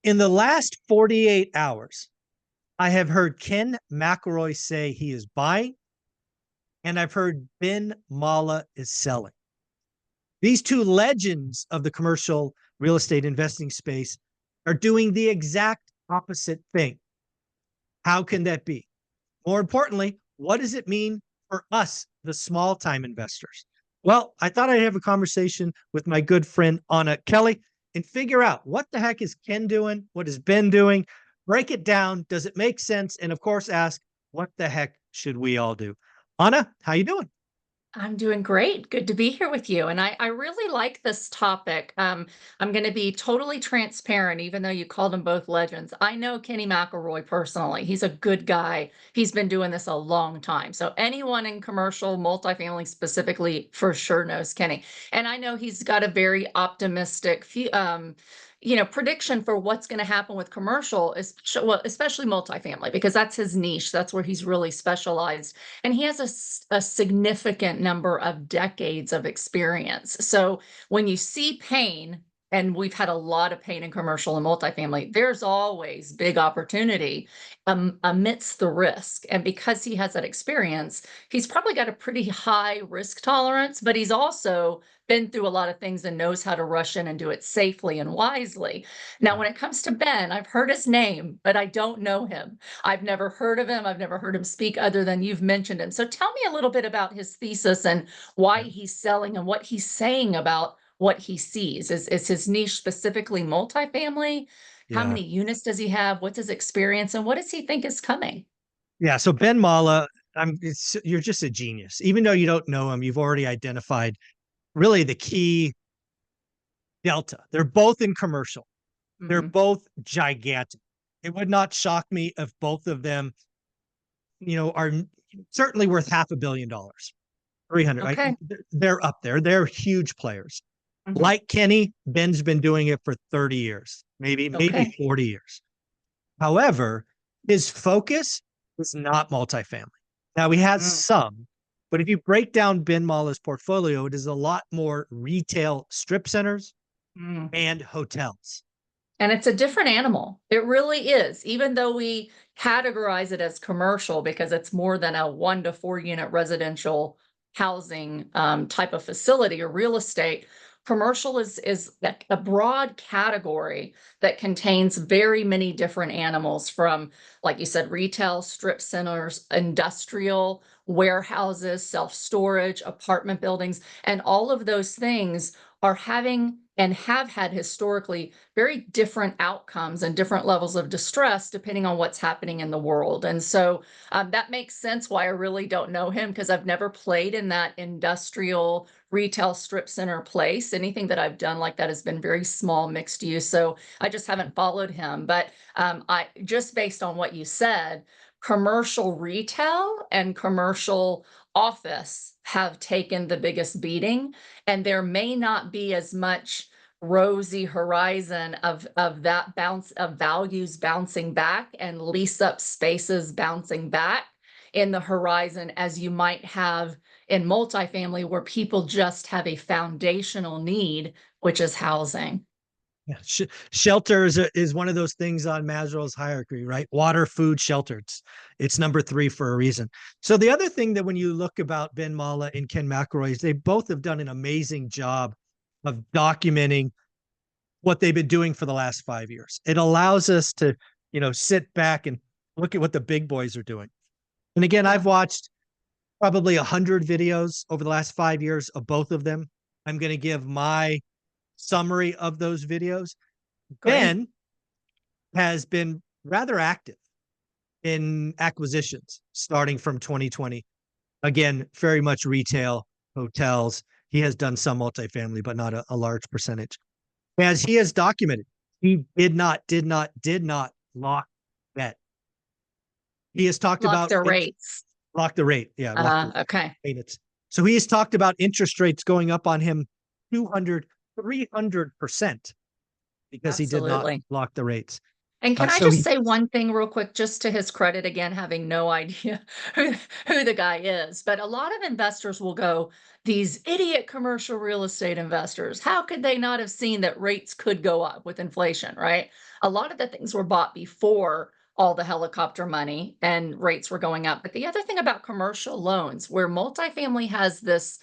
In the last 48 hours, I have heard Ken McElroy say he is buying, and I've heard Ben Mallah is selling. These two legends of the commercial real estate investing space are doing the exact opposite thing. How can that be? More importantly, what does it mean for us, the small time investors? Well, I thought I'd have a conversation with my good friend Anna Kelly and figure out what the heck is Ken doing? What has Ben doing? Break it down. Does it make sense? And of course, ask what the heck should we all do? Anna, how you doing? I'm doing great. Good to be here with you. And I really like this topic. I'm going to be totally transparent, even though you called them both legends. I know Kenny McElroy personally. He's a good guy. He's been doing this a long time. So anyone in commercial, multifamily specifically, for sure knows Kenny. And I know he's got a very optimistic prediction for what's going to happen with commercial, well, especially multifamily, because that's his niche. That's where he's really specialized. And he has a significant number of decades of experience. So when you see pain, and we've had a lot of pain in commercial and multifamily, there's always big opportunity amidst the risk. And because he has that experience, he's probably got a pretty high risk tolerance, but he's also been through a lot of things and knows how to rush in and do it safely and wisely. Now, when it comes to Ben, I've heard his name, but I don't know him. I've never heard of him. I've never heard him speak other than you've mentioned him. So tell me a little bit about his thesis and why Yeah. he's selling and what he's saying about what he sees. Is his niche specifically multifamily? How Yeah. many units does he have? What's his experience? And what does he think is coming? Yeah. So Ben Mallah, you're just a genius. Even though you don't know him, you've already identified really the key delta. They're both in commercial. They're Mhm. both gigantic. It would not shock me if both of them, are certainly worth $500 million, 300. Okay. They're up there. They're huge players. Mhm. Like Kenny, Ben's been doing it for 30 years, maybe Okay. 40 years. However, his focus is not multifamily. Now he has Mm. some, but if you break down Ben Mallah's portfolio, it is a lot more retail strip centers Mm. and hotels. And it's a different animal. It really is. Even though we categorize it as commercial because it's more than a 1 to 4 unit residential housing type of facility or real estate, commercial is a broad category that contains very many different animals from, like you said, retail, strip centers, industrial, warehouses, self-storage, apartment buildings, and all of those things are having and have had historically very different outcomes and different levels of distress depending on what's happening in the world. And so that makes sense why I really don't know him because I've never played in that industrial retail strip center place. Anything that I've done like that has been very small mixed use. So I just haven't followed him. But I just based on what you said, commercial retail and commercial office have taken the biggest beating, and there may not be as much rosy horizon of that bounce of values bouncing back and lease up spaces bouncing back in the horizon as you might have in multifamily where people just have a foundational need, which is housing. Yeah. Shelter is one of those things on Maslow's hierarchy, right? Water, food, shelter. It's number three for a reason. So the other thing that when you look about Ben Mallah and Ken McElroy is they both have done an amazing job of documenting what they've been doing for the last 5 years. It allows us to, sit back and look at what the big boys are doing. And again, Yeah. I've watched probably 100 videos over the last 5 years of both of them. I'm going to give my summary of those videos. Great. Ben has been rather active in acquisitions starting from 2020. Again, very much retail, hotels. He has done some multifamily, but not a large percentage. As he has documented, he did not lock that. He has talked Lock about their rates. lock the rate. Yeah, lock the Okay. payments. So he has talked about interest rates going up on him 200, 300% because he did not Absolutely. lock the rates. And can I So just he, say one thing real quick, just to his credit, again, having no idea who the guy is, but a lot of investors will go, these idiot commercial real estate investors, how could they not have seen that rates could go up with inflation, right? A lot of the things were bought before all the helicopter money and rates were going up. But the other thing about commercial loans, where multifamily has this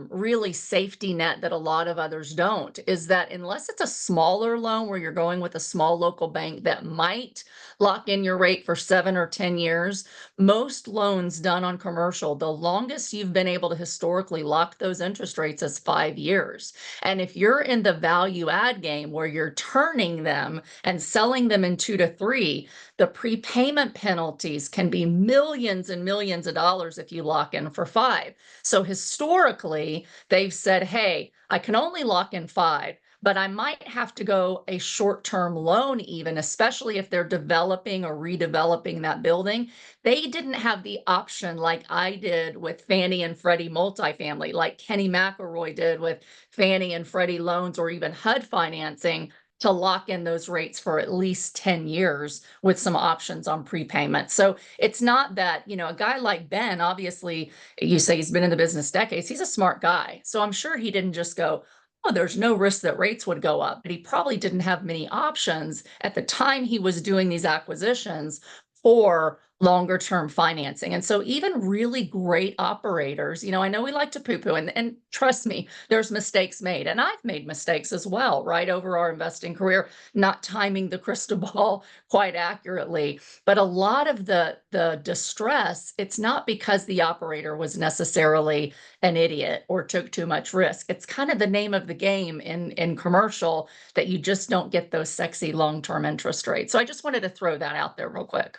really safety net that a lot of others don't, is that unless it's a smaller loan where you're going with a small local bank that might lock in your rate for 7 or 10 years, most loans done on commercial, the longest you've been able to historically lock those interest rates is 5 years. And if you're in the value add game where you're turning them and selling them in 2 to 3, the prepayment penalties can be millions and millions of dollars if you lock in for 5. So historically, they've said, hey, I can only lock in 5, but I might have to go a short-term loan even, especially if they're developing or redeveloping that building. They didn't have the option like I did with Fannie and Freddie multifamily, like Kenny McElroy did with Fannie and Freddie loans, or even HUD financing, to lock in those rates for at least 10 years with some options on prepayment. So it's not that, a guy like Ben, obviously, you say he's been in the business decades, he's a smart guy. So I'm sure he didn't just go, oh, there's no risk that rates would go up, but he probably didn't have many options at the time he was doing these acquisitions for longer term financing. And so even really great operators, I know we like to poo-poo, and trust me, there's mistakes made. And I've made mistakes as well, right, over our investing career, not timing the crystal ball quite accurately. But a lot of the distress, it's not because the operator was necessarily an idiot or took too much risk. It's kind of the name of the game in commercial, that you just don't get those sexy long-term interest rates. So I just wanted to throw that out there real quick.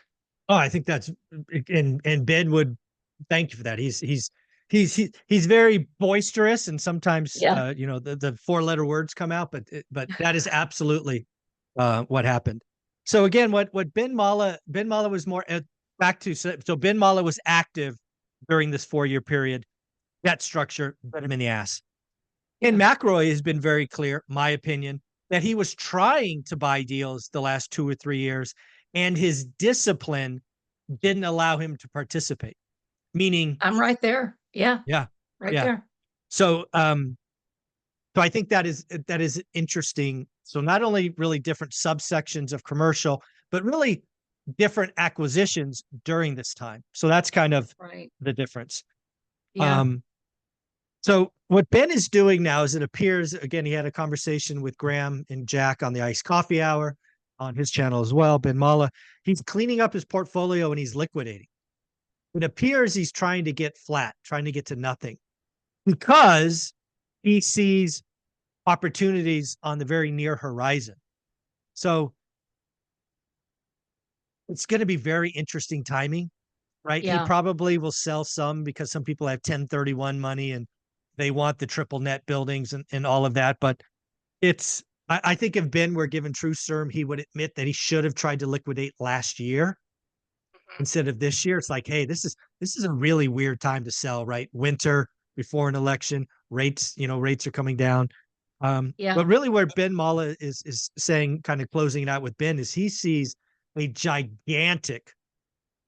oh, I think that's, and Ben would thank you for that. He's very boisterous, and sometimes Yeah. the 4-letter words come out, but that is absolutely what happened. So again, what Ben Mallah was more back to, so Ben Mallah was active during this 4-year period. That structure bit him in the ass. And McElroy has been very clear, my opinion, that he was trying to buy deals the last 2 or 3 years, and his discipline didn't allow him to participate. Meaning, I'm right there. Yeah, yeah, right yeah. there. So, so I think that is interesting. So not only really different subsections of commercial, but really different acquisitions during this time. So that's kind of Right. the difference. Yeah. So what Ben is doing now is, it appears, again, he had a conversation with Graham and Jack on the Iced Coffee Hour on his channel as well, Ben Mallah. He's cleaning up his portfolio and he's liquidating. It appears he's trying to get flat, trying to get to nothing, because he sees opportunities on the very near horizon. So it's going to be very interesting timing, right? He Yeah. probably will sell some because some people have 1031 money and they want the triple net buildings and all of that. But I think if Ben were given true term, he would admit that he should have tried to liquidate last year instead of this year. It's like, hey, this is a really weird time to sell, right? Winter before an election, rates are coming down. But Yeah. really where Ben Mallah is saying, kind of closing it out with Ben, is he sees a gigantic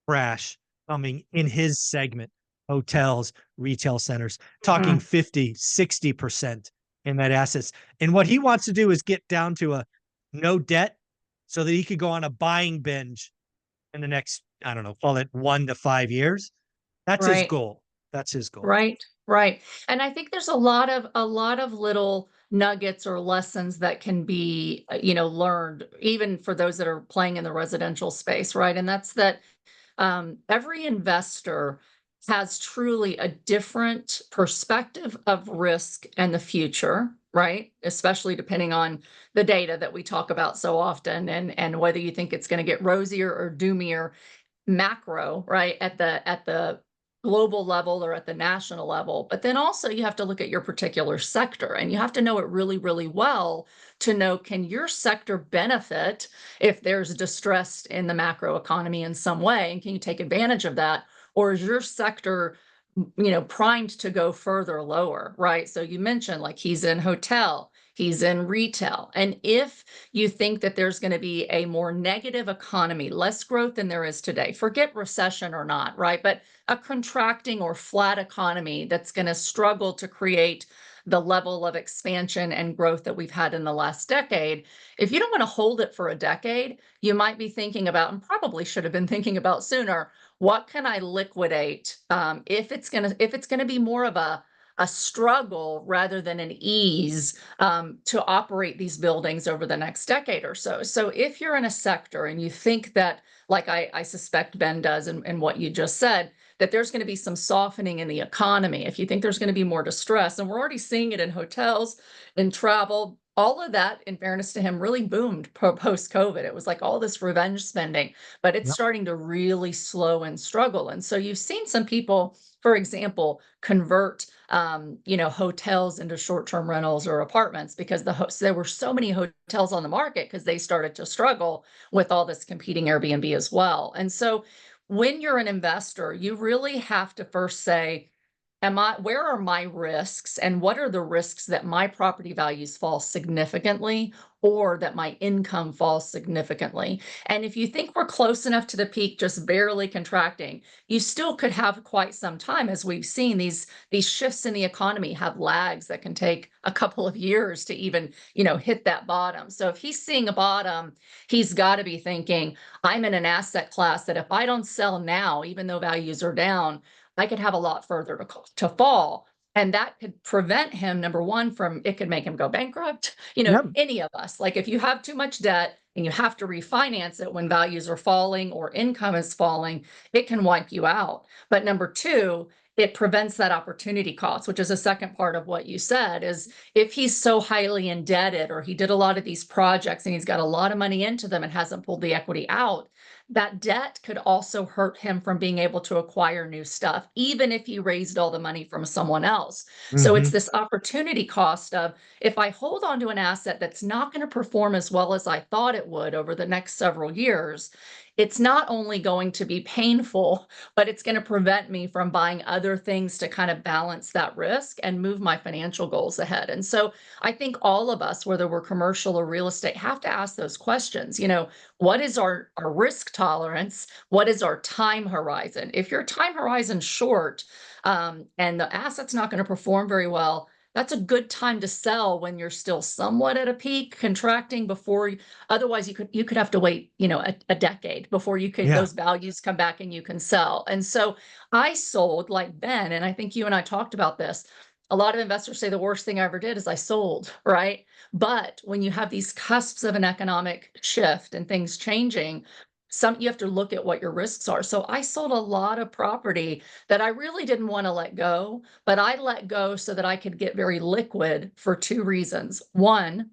crash coming in his segment, hotels, retail centers, talking Mhm. 50-60% in that assets. And what he wants to do is get down to a no debt so that he could go on a buying binge in the next, I don't know, call it 1 to 5 years. That's his Right. goal. That's his goal. Right. Right. And I think there's a lot of little nuggets or lessons that can be, learned even for those that are playing in the residential space, right? And that's that every investor has truly a different perspective of risk and the future, right? Especially depending on the data that we talk about so often, and whether you think it's going to get rosier or doomier macro, right? At the global level or at the national level. But then also you have to look at your particular sector, and you have to know it really, really well to know, can your sector benefit if there's distress in the macro economy in some way, and can you take advantage of that? Or is your sector primed to go further lower, right? So you mentioned, like, he's in hotel, He's in retail. And if you think that there's going to be a more negative economy, less growth than there is today, forget recession or not, right? But a contracting or flat economy that's going to struggle to create the level of expansion and growth that we've had in the last decade. If you don't want to hold it for a decade, you might be thinking about, and probably should have been thinking about sooner, what can I liquidate if it's gonna be more of a struggle rather than an ease to operate these buildings over the next decade or so. So if you're in a sector and you think that, like I suspect Ben does and what you just said, that there's going to be some softening in the economy, if you think there's going to be more distress, and we're already seeing it in hotels, in travel, all of that, in fairness to him, really boomed post-COVID. It was like all this revenge spending, but it's Yep. starting to really slow and struggle. And so you've seen some people, for example, convert hotels into short-term rentals or apartments because there were so many hotels on the market because they started to struggle with all this competing Airbnb as well. And so when you're an investor, you really have to first say, where are my risks and what are the risks that my property values fall significantly or that my income falls significantly? And if you think we're close enough to the peak, just barely contracting, you still could have quite some time. As we've seen, these shifts in the economy have lags that can take a couple of years to even, hit that bottom. So if he's seeing a bottom, he's got to be thinking, I'm in an asset class that if I don't sell now, even though values are down, I could have a lot further to fall. And that could prevent him, number one, it could make him go bankrupt. Yep. Any of us, like if you have too much debt and you have to refinance it when values are falling or income is falling, it can wipe you out. But number two, it prevents that opportunity cost, which is a second part of what you said, is if he's so highly indebted or he did a lot of these projects and he's got a lot of money into them and hasn't pulled the equity out, that debt could also hurt him from being able to acquire new stuff, even if he raised all the money from someone else. So it's Hmm. this opportunity cost of, if I hold on to an asset that's not going to perform as well as I thought it would over the next several years, it's not only going to be painful, but it's going to prevent me from buying other things to kind of balance that risk and move my financial goals ahead. And so I think all of us, whether we're commercial or real estate, have to ask those questions. What is our risk tolerance? What is our time horizon? If your time horizon's short and the asset's not going to perform very well, that's a good time to sell when you're still somewhat at a peak, contracting before. Otherwise, you could have to wait, a decade before Yeah. those values come back and you can sell. And so I sold like Ben, and I think you and I talked about this. A lot of investors say the worst thing I ever did is I sold, right? But when you have these cusps of an economic shift and things changing, you have to look at what your risks are. So I sold a lot of property that I really didn't want to let go, but I let go so that I could get very liquid for two reasons. One,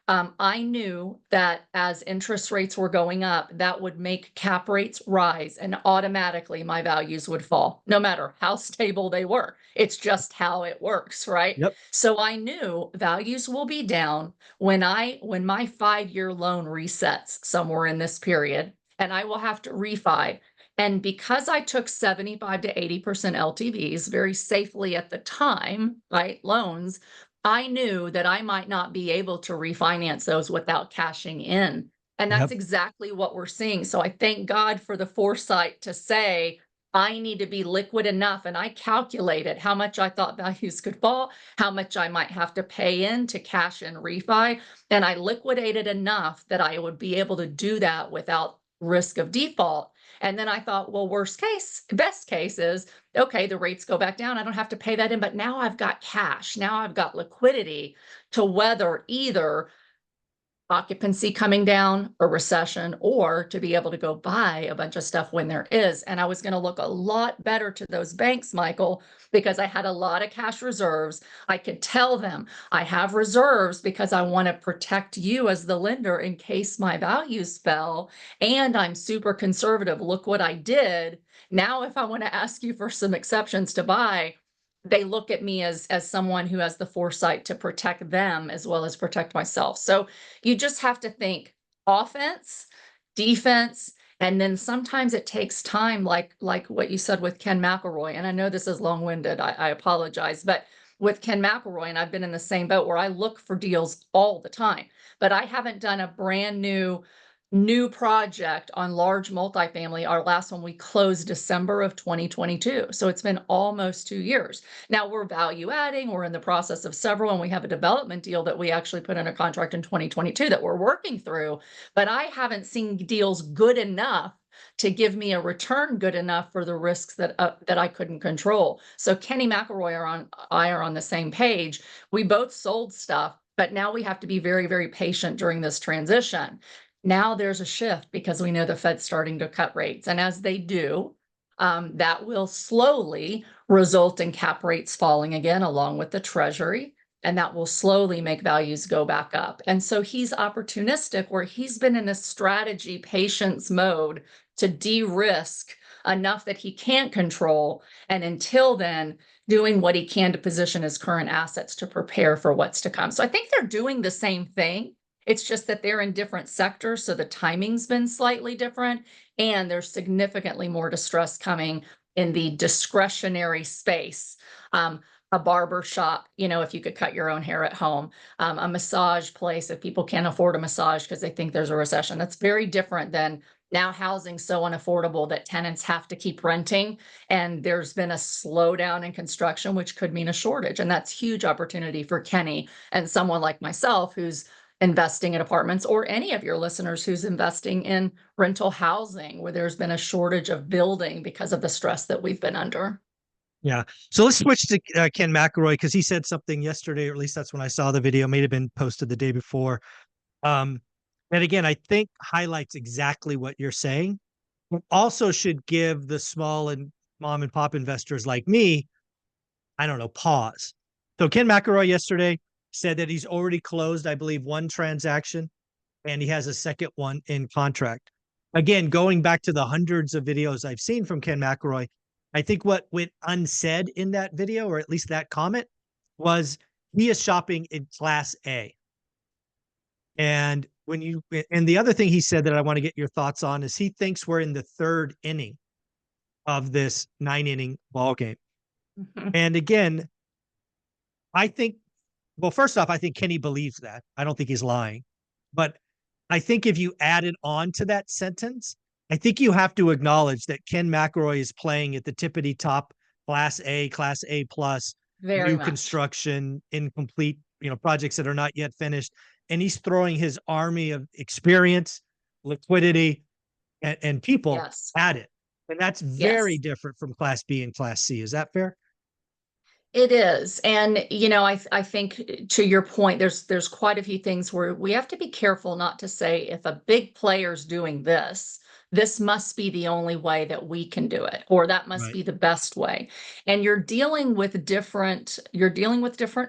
I knew that as interest rates were going up, that would make cap rates rise and automatically my values would fall, no matter how stable they were. It's just how it works, right? Yep. So I knew values will be down when my 5-year loan resets somewhere in this period, and I will have to refi. And because I took 75 to 80% LTVs very safely at the time, right, loans, I knew that I might not be able to refinance those without cashing in. And that's Yep. exactly what we're seeing. So I thank God for the foresight to say, I need to be liquid enough. And I calculated how much I thought values could fall, how much I might have to pay in to cash and refi. And I liquidated enough that I would be able to do that without risk of default. And then I thought, well, best case is, okay, the rates go back down. I don't have to pay that in, but now I've got cash. Now I've got liquidity to weather either occupancy coming down, a recession, or to be able to go buy a bunch of stuff when there is. And I was going to look a lot better to those banks, Michael, because I had a lot of cash reserves. I could tell them I have reserves because I want to protect you as the lender in case my values fell. And I'm super conservative. Look what I did. Now, if I want to ask you for some exceptions to buy, they look at me as someone who has the foresight to protect them as well as protect myself. So you just have to think offense, defense, and then sometimes it takes time, like what you said with Ken McElroy. And I know this is long-winded. I apologize, but with Ken McElroy, and I've been in the same boat where I look for deals all the time, but I haven't done a brand new project on large multifamily. Our last one we closed December of 2022. So it's been almost 2 years. Now we're value adding, we're in the process of several, and we have a development deal that we actually put in a contract in 2022 that we're working through, but I haven't seen deals good enough to give me a return good enough for the risks that I couldn't control. So Kenny McElroy I are on the same page. We both sold stuff, but now we have to be very, very patient during this transition. Now there's a shift because we know the Fed's starting to cut rates. And as they do, that will slowly result in cap rates falling again, along with the Treasury. And that will slowly make values go back up. And so he's opportunistic, where he's been in a strategy patience mode to de-risk enough that he can't control. And until then, doing what he can to position his current assets to prepare for what's to come. So I think they're doing the same thing. It's just that they're in different sectors, so the timing's been slightly different, and there's significantly more distress coming in the discretionary space. A barber shop, if you could cut your own hair at home, a massage place, if people can't afford a massage because they think there's a recession. That's very different than now housing so unaffordable that tenants have to keep renting. And there's been a slowdown in construction, which could mean a shortage. And that's huge opportunity for Kenny and someone like myself who's investing in apartments, or any of your listeners who's investing in rental housing where there's been a shortage of building because of the stress that we've been under. Yeah. So let's switch to Ken McElroy, because he said something yesterday, or at least that's when I saw the video, may have been posted the day before. And again, I think highlights exactly what you're saying, but also should give the small and mom and pop investors like me, I don't know, pause. So Ken McElroy yesterday said that he's already closed, I believe, one transaction, and he has a second one in contract. Again, going back to the hundreds of videos I've seen from Ken McElroy, I think what went unsaid in that video, or at least that comment, was he is shopping in Class A. And the other thing he said that I want to get your thoughts on is he thinks we're in the third inning of this 9-inning ball game. And again, I think, well, first off, I think Kenny believes that. I don't think he's lying. But I think if you added on to that sentence, I think you have to acknowledge that Ken McElroy is playing at the tippity top, Class A plus, Very new much. construction, incomplete, projects that are not yet finished. And he's throwing his army of experience, liquidity, and people Yes. at it. And that's very different from Class B and Class C. Is that fair? It is. And, I think to your point, there's quite a few things where we have to be careful not to say, if a big player's doing this, this must be the only way that we can do it, or that must Right. be the best way. And you're dealing with different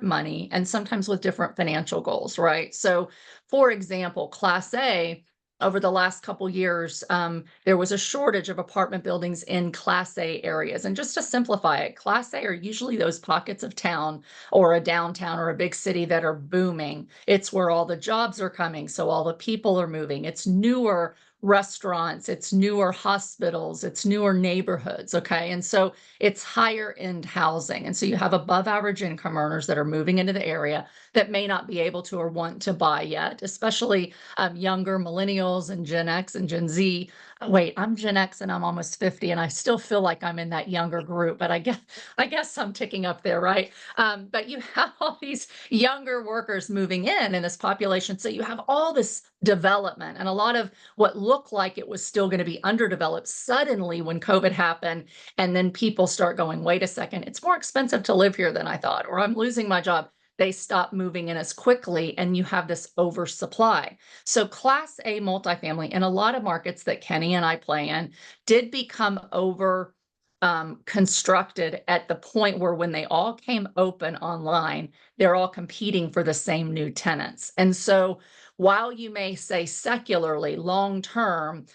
money, and sometimes with different financial goals, right? So for example, Class A, over the last couple years, there was a shortage of apartment buildings in Class A areas. And just to simplify it, Class A are usually those pockets of town or a downtown or a big city that are booming. It's where all the jobs are coming, so all the people are moving. It's newer restaurants, it's newer hospitals, it's newer neighborhoods, okay? And so it's higher end housing. And so you have above average income earners that are moving into the area that may not be able to or want to buy yet, especially younger millennials and Gen X and Gen Z. Wait, I'm Gen X and I'm almost 50, and I still feel like I'm in that younger group, but I guess I'm ticking up there, right? But you have all these younger workers moving in this population. So you have all this development, and a lot of what looked like it was still going to be underdeveloped suddenly when COVID happened. And then people start going, wait a second, it's more expensive to live here than I thought, or I'm losing my job. They stop moving in as quickly, and you have this oversupply. So Class A multifamily in a lot of markets that Kenny and I play in did become over constructed at the point where, when they all came open online, they're all competing for the same new tenants. And so while you may say secularly, long term,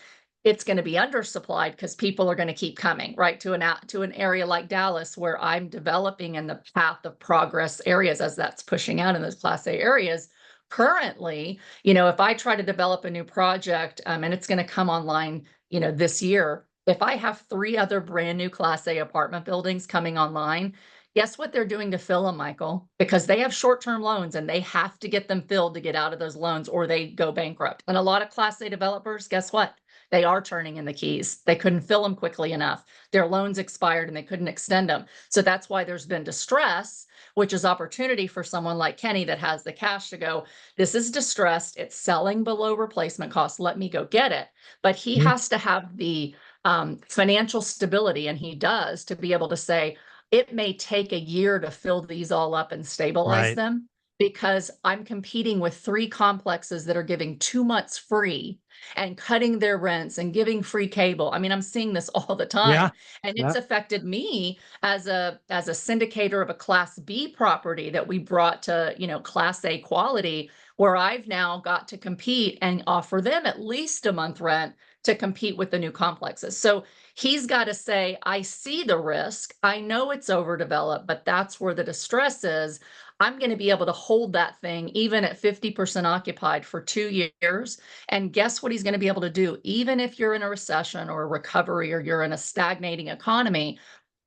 it's going to be undersupplied because people are going to keep coming, right, to an area like Dallas, where I'm developing in the path of progress areas as that's pushing out in those Class A areas. Currently, if I try to develop a new project, and it's going to come online, this year, if I have 3 other brand new Class A apartment buildings coming online, Guess what they're doing to fill them, Michael? Because they have short-term loans and they have to get them filled to get out of those loans or they go bankrupt. And a lot of Class A developers, guess what? They are turning in the keys. They couldn't fill them quickly enough. Their loans expired and they couldn't extend them. So that's why there's been distress, which is opportunity for someone like Kenny that has the cash to go, this is distressed. It's selling below replacement cost. Let me go get it. But he Mhm. has to have the financial stability, and he does, to be able to say, it may take a year to fill these all up and stabilize Right. them because I'm competing with 3 complexes that are giving 2 months free and cutting their rents and giving free cable. I mean, I'm seeing this all the Yeah. time, and it's Yeah. affected me as a syndicator of a Class B property that we brought to, Class A quality, where I've now got to compete and offer them at least a month rent to compete with the new complexes. So he's got to say, I see the risk. I know it's overdeveloped, but that's where the distress is. I'm going to be able to hold that thing even at 50% occupied for 2 years. And guess what he's going to be able to do? Even if you're in a recession or a recovery or you're in a stagnating economy,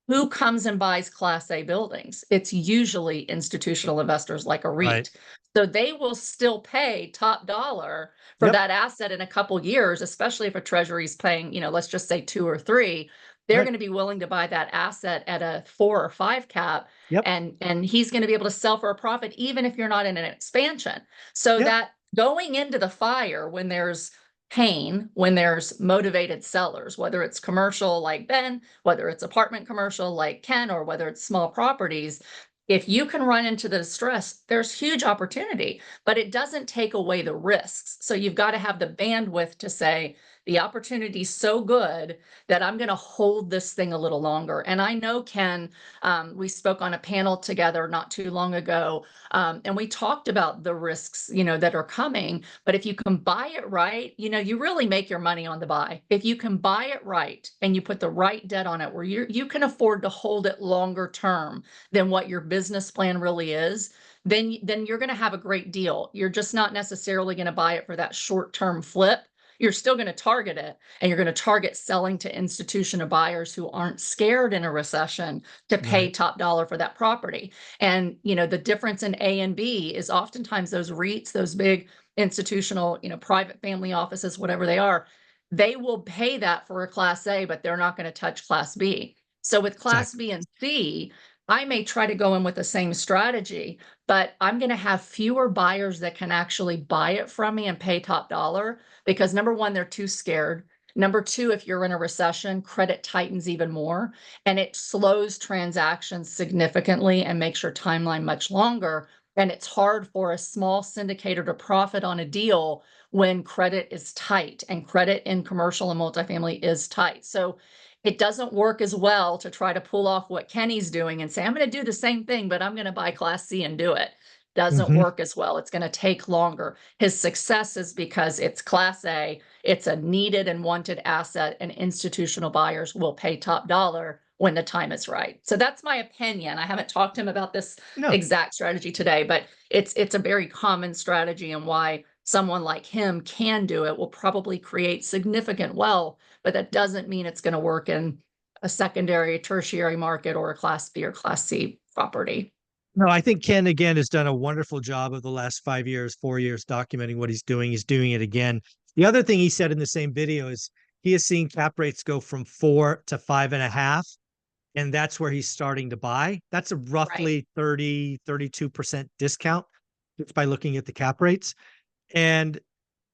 who comes and buys Class A buildings? It's usually institutional investors like a Right. REIT. So they will still pay top dollar for Yep. that asset in a couple years, especially if a treasury's paying, let's just say 2 or 3. They're Right. going to be willing to buy that asset at a 4 or 5 cap, Yep. and he's going to be able to sell for a profit even if you're not in an expansion. So Yep. that going into the fire when there's pain, when there's motivated sellers, whether it's commercial like Ben, whether it's apartment commercial like Ken, or whether it's small properties, if you can run into the distress, there's huge opportunity, but it doesn't take away the risks. So you've got to have the bandwidth to say, the opportunity is so good that I'm going to hold this thing a little longer. And I know, Ken, we spoke on a panel together not too long ago, and we talked about the risks, that are coming. But if you can buy it right, you really make your money on the buy. If you can buy it right and you put the right debt on it where you can afford to hold it longer term than what your business plan really is, then you're going to have a great deal. You're just not necessarily going to buy it for that short-term flip. You're still going to target it, and you're going to target selling to institutional buyers who aren't scared in a recession to pay Right. top dollar for that property. And, the difference in A and B is oftentimes those REITs, those big institutional, private family offices, whatever they are, they will pay that for a Class A, but they're not going to touch Class B. So with Class Exactly. B and C, I may try to go in with the same strategy, but I'm going to have fewer buyers that can actually buy it from me and pay top dollar because number one, they're too scared. Number two, if you're in a recession, credit tightens even more and it slows transactions significantly and makes your timeline much longer. And it's hard for a small syndicator to profit on a deal when credit is tight, and credit in commercial and multifamily is tight. So it doesn't work as well to try to pull off what Kenny's doing and say, I'm going to do the same thing, but I'm going to buy Class C and do it. Doesn't Hmm. work as well. It's going to take longer. His success is because it's Class A, it's a needed and wanted asset, and institutional buyers will pay top dollar when the time is right. So that's my opinion. I haven't talked to him about this No. exact strategy today, but it's a very common strategy, and why someone like him can do it will probably create significant wealth, but that doesn't mean it's going to work in a secondary, tertiary market or a Class B or Class C property. No, I think Ken again has done a wonderful job of the last 5 years, 4 years documenting what he's doing. He's doing it again. The other thing he said in the same video is he has seen cap rates go from 4 to 5.5, and that's where he's starting to buy. That's a Right. roughly 32% discount just by looking at the cap rates. And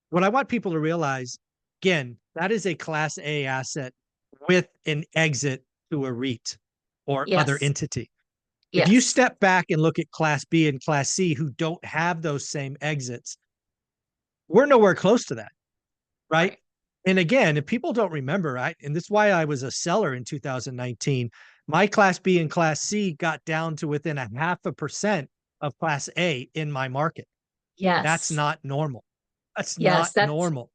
what I want people to realize, again, that is a Class A asset with an exit to a REIT or other Yes. entity. If you Yes. step back and look at Class B and Class C who don't have those same exits, we're nowhere close to that, right? Right. And again, if people don't remember, right, and this is why I was a seller in 2019, my Class B and Class C got down to within a 0.5% of Class A in my market. That's Yes. not normal. That's Yes. not That's normal.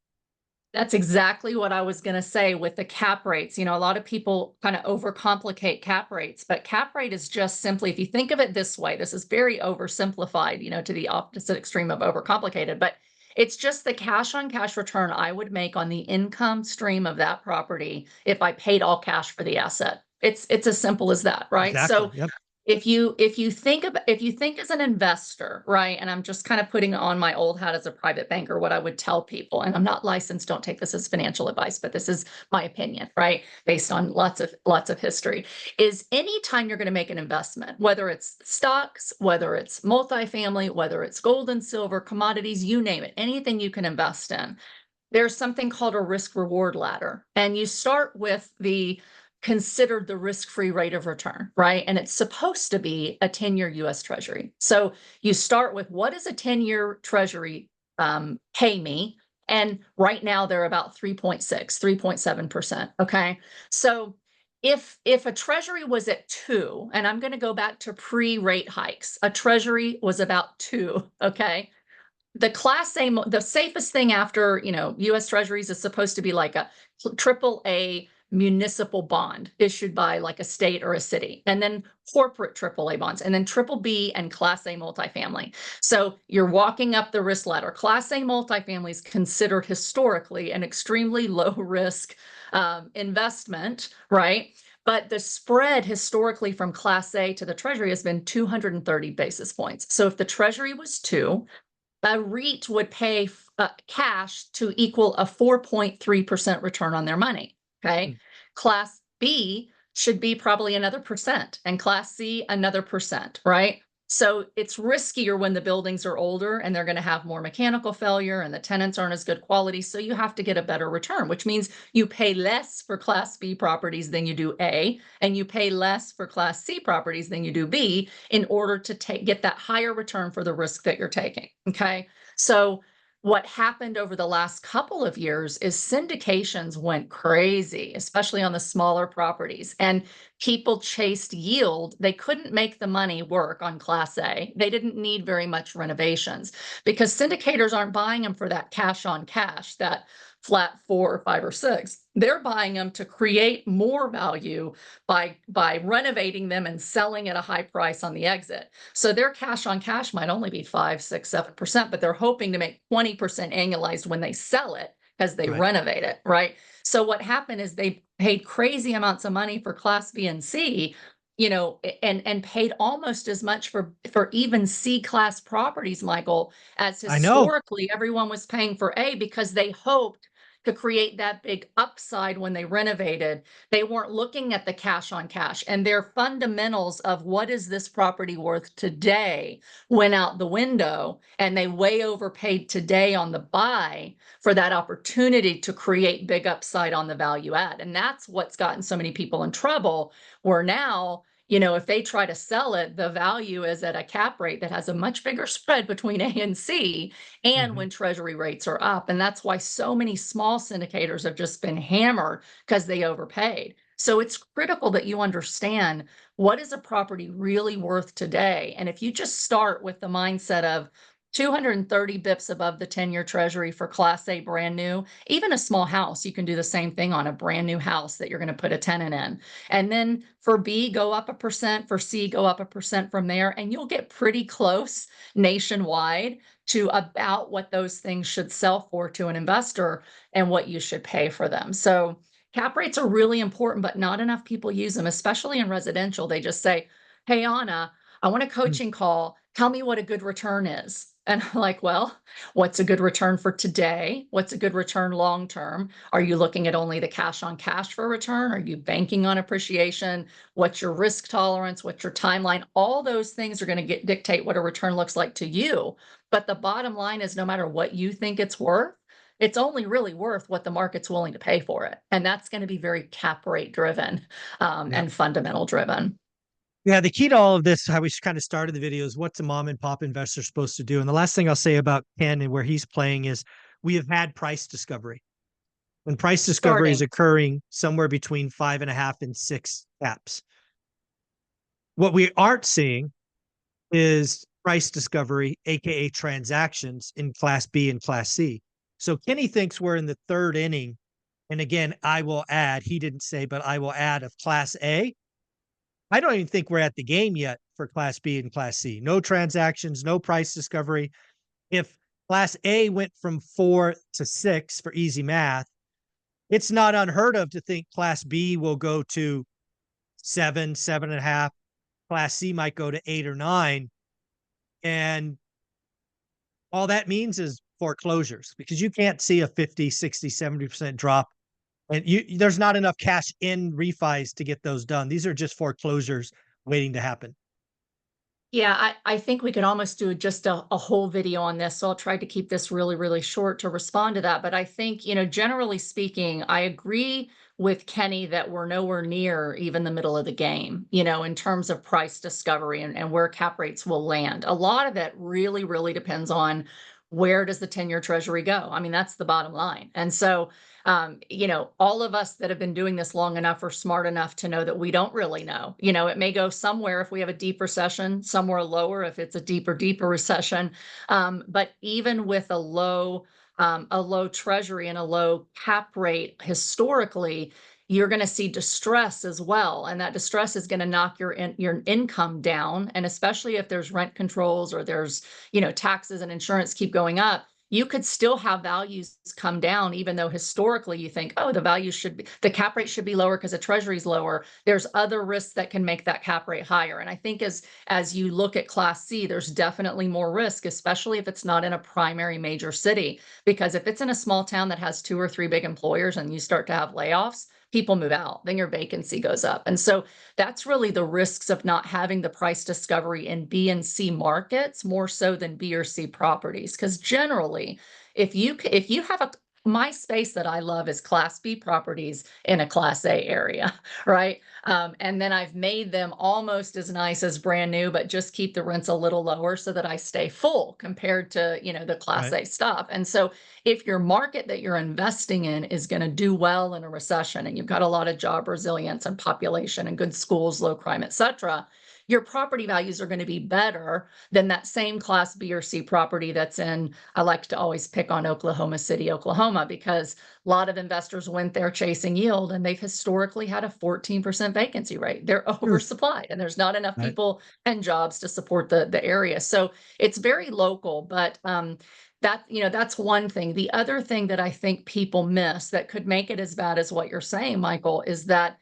That's exactly what I was going to say with the cap rates. A lot of people kind of overcomplicate cap rates, but cap rate is just simply, if you think of it this way, this is very oversimplified, to the opposite extreme of overcomplicated, but it's just the cash on cash return I would make on the income stream of that property if I paid all cash for the asset. It's as simple as that, right? Exactly. So Yep. if you think as an investor, right? And I'm just kind of putting on my old hat as a private banker, what I would tell people, and I'm not licensed, don't take this as financial advice, but this is my opinion, right? Based on lots of history, is anytime you're going to make an investment, whether it's stocks, whether it's multifamily, whether it's gold and silver, commodities, you name it, anything you can invest in, there's something called a risk reward ladder. And you start with considered the risk-free rate of return, right? And it's supposed to be a 10-year US Treasury. So you start with, what does a 10-year Treasury pay me? And right now they're about 3.6, 3.7%. Okay. So if a Treasury was at 2, and I'm going to go back to pre-rate hikes, a Treasury was about 2. Okay. The Class A, the safest thing after, US Treasuries is supposed to be like a AAA municipal bond issued by like a state or a city, and then corporate AAA bonds, and then BBB and Class A multifamily. So you're walking up the risk ladder. Class A multifamily is considered historically an extremely low risk investment, right? But the spread historically from Class A to the Treasury has been 230 basis points. So if the Treasury was 2, a REIT would pay cash to equal a 4.3% return on their money. Okay. Class B should be probably another percent, and Class C another percent, right? So it's riskier when the buildings are older and they're going to have more mechanical failure and the tenants aren't as good quality. So you have to get a better return, which means you pay less for Class B properties than you do A, and you pay less for Class C properties than you do B in order to get that higher return for the risk that you're taking. Okay. So what happened over the last couple of years is syndications went crazy, especially on the smaller properties, and people chased yield. They couldn't make the money work on Class A. They didn't need very much renovations because syndicators aren't buying them for that cash on cash, that flat 4 or 5 or 6. They're buying them to create more value by renovating them and selling at a high price on the exit. So their cash on cash might only be 5, 6, 7%, but they're hoping to make 20% annualized when they sell it because they renovate it, right? So what happened is they paid crazy amounts of money for Class B and C, and paid almost as much for even C class properties, Michael, as historically everyone was paying for A, because they hoped to create that big upside when they renovated. They weren't looking at the cash on cash, and their fundamentals of what is this property worth today went out the window, and they way overpaid today on the buy for that opportunity to create big upside on the value add. And that's what's gotten so many people in trouble, where now, if they try to sell it, the value is at a cap rate that has a much bigger spread between A and C, and when Treasury rates are up. And that's why so many small syndicators have just been hammered, because they overpaid. So it's critical that you understand, what is a property really worth today? And if you just start with the mindset of 230 bips above the 10-year Treasury for Class A brand new, even a small house, you can do the same thing on a brand new house that you're going to put a tenant in. And then for B, go up 1%, for C, go up 1% from there, and you'll get pretty close nationwide to about what those things should sell for to an investor and what you should pay for them. So cap rates are really important, but not enough people use them, especially in residential. They just say, "Hey, Anna, I want a coaching call. Tell me what a good return is." And I'm like, well, what's a good return for today? What's a good return long term? Are you looking at only the cash on cash for return? Are you banking on appreciation? What's your risk tolerance? What's your timeline? All those things are going to dictate what a return looks like to you. But the bottom line is, no matter what you think it's worth, it's only really worth what the market's willing to pay for it. And that's going to be very cap rate driven and fundamental driven. Yeah, the key to all of this, how we kind of started the video, is what's a mom and pop investor supposed to do? And the last thing I'll say about Ken and where he's playing is, we have had price discovery. When price discovery is occurring somewhere between 5.5 and 6 caps. What we aren't seeing is price discovery, aka transactions, in Class B and Class C. So Kenny thinks we're in the 3rd inning. And again, I will add, he didn't say, but I will add, of Class A. I don't even think we're at the game yet for Class B and Class C. No transactions, no price discovery. If Class A went from 4 to 6 for easy math, it's not unheard of to think Class B will go to 7, 7.5, Class C might go to 8 or 9. And all that means is foreclosures, because you can't see a 50, 60, 70% drop. And there's not enough cash in refis to get those done. These are just foreclosures waiting to happen. Yeah, I think we could almost do just a whole video on this. So I'll try to keep this really, really short to respond to that. But I think, generally speaking, I agree with Kenny that we're nowhere near even the middle of the game, in terms of price discovery and where cap rates will land. A lot of it really, really depends on where does the 10-year treasury go? I mean, that's the bottom line. And so, all of us that have been doing this long enough are smart enough to know that we don't really know. It may go somewhere if we have a deep recession, somewhere lower if it's a deeper, deeper recession. But even with a low treasury and a low cap rate historically, you're going to see distress as well, and that distress is going to knock your income down. And especially if there's rent controls or there's taxes and insurance keep going up, you could still have values come down, even though historically you think, oh, the cap rate should be lower because the treasury is lower. There's other risks that can make that cap rate higher. And I think as you look at Class C, there's definitely more risk, especially if it's not in a primary major city. Because if it's in a small town that has 2 or 3 big employers and you start to have layoffs, people move out, then your vacancy goes up. And so that's really the risks of not having the price discovery in B and C markets more so than B or C properties. Because generally, if you have my space that I love is Class B properties in a Class A area, right? And then I've made them almost as nice as brand new, but just keep the rents a little lower so that I stay full compared to, the Class A stuff. And so if your market that you're investing in is going to do well in a recession and you've got a lot of job resilience and population and good schools, low crime, et cetera, your property values are going to be better than that same Class B or C property that's in, I like to always pick on Oklahoma City, Oklahoma, because a lot of investors went there chasing yield and they've historically had a 14% vacancy rate. They're oversupplied and there's not enough people and jobs to support the area. So it's very local, but that's one thing. The other thing that I think people miss that could make it as bad as what you're saying, Michael, is that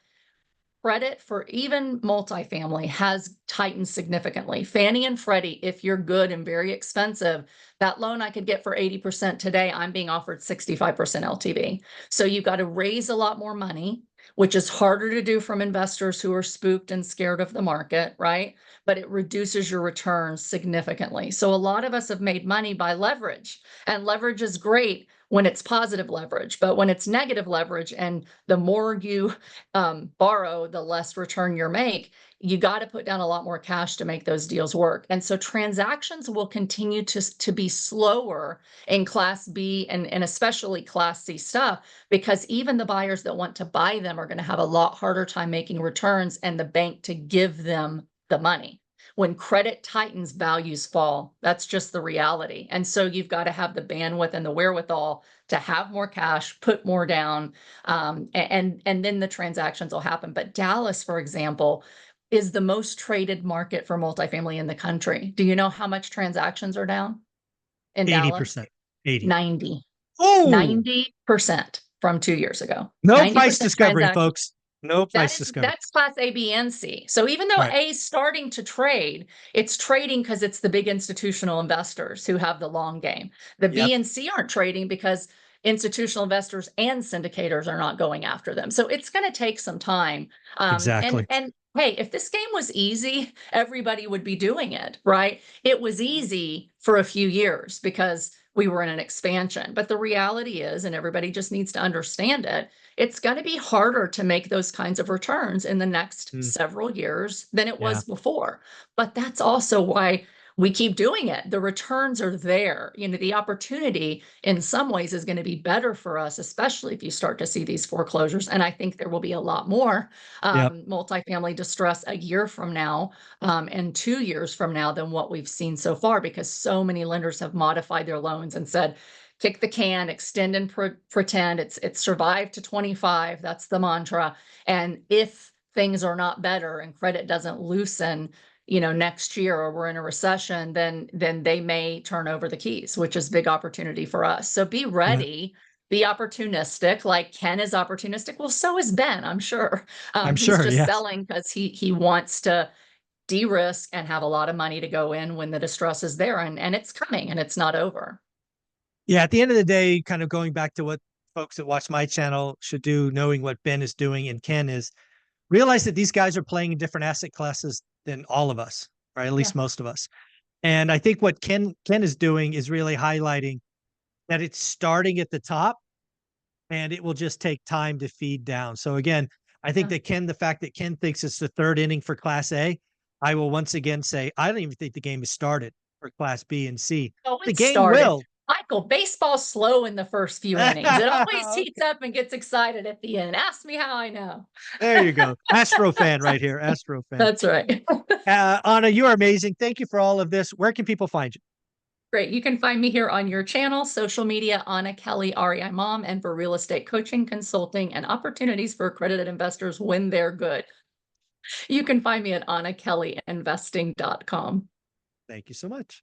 credit for even multifamily has tightened significantly. Fannie and Freddie, if you're good and very expensive, that loan I could get for 80% today, I'm being offered 65% LTV. So you've got to raise a lot more money, which is harder to do from investors who are spooked and scared of the market, right? But it reduces your returns significantly. So a lot of us have made money by leverage, and leverage is great when it's positive leverage, but when it's negative leverage and the more you borrow, the less return you make, you got to put down a lot more cash to make those deals work. And so transactions will continue to be slower in Class B and especially Class C stuff, because even the buyers that want to buy them are going to have a lot harder time making returns and the bank to give them the money. When credit tightens, values fall. That's just the reality. And so you've got to have the bandwidth and the wherewithal to have more cash, put more down, and then the transactions will happen. But Dallas, for example, is the most traded market for multifamily in the country. Do you know how much transactions are down in 80%. Dallas? 80. 90. Oh, 90% from 2 years ago. no 90% price discovery, folks. No price discovery. That's Class A, B, and C. So even though A is starting to trade, it's trading because it's the big institutional investors who have the long game. The B and C aren't trading because institutional investors and syndicators are not going after them. So it's going to take some time. Exactly. And hey, if this game was easy, everybody would be doing it, right? It was easy for a few years because we were in an expansion. But the reality is, and everybody just needs to understand it, it's going to be harder to make those kinds of returns in the next several years than it was before. But that's also why we keep doing it. The returns are there. The opportunity in some ways is going to be better for us, especially if you start to see these foreclosures. And I think there will be a lot more multifamily distress a year from now and 2 years from now than what we've seen so far, because so many lenders have modified their loans and said, kick the can, extend and pretend. It's survived to 25. That's the mantra. And if things are not better and credit doesn't loosen, next year, or we're in a recession, then they may turn over the keys, which is big opportunity for us. So be ready, be opportunistic. Like Ken is opportunistic. Well, so is Ben, I'm sure. I'm He's sure, just yes. selling because he wants to de-risk and have a lot of money to go in when the distress is there, and it's coming and it's not over. Yeah, at the end of the day, kind of going back to what folks that watch my channel should do, knowing what Ben is doing and Ken is, realize that these guys are playing in different asset classes than all of us, or at least most of us. And I think what Ken is doing is really highlighting that it's starting at the top and it will just take time to feed down. So again, I think that the fact that Ken thinks it's the third inning for Class A, I will once again say, I don't even think the game has started for Class B and C. Oh, The it game started. will. Michael, baseball's slow in the first few innings. It always heats up and gets excited at the end. Ask me how I know. There you go. Astro fan right here. Astro fan. That's right. Anna, you are amazing. Thank you for all of this. Where can people find you? Great. You can find me here on your channel, social media, Anna Kelly, REI Mom, and for real estate coaching, consulting, and opportunities for accredited investors when they're good. You can find me at AnnaKellyInvesting.com. Thank you so much.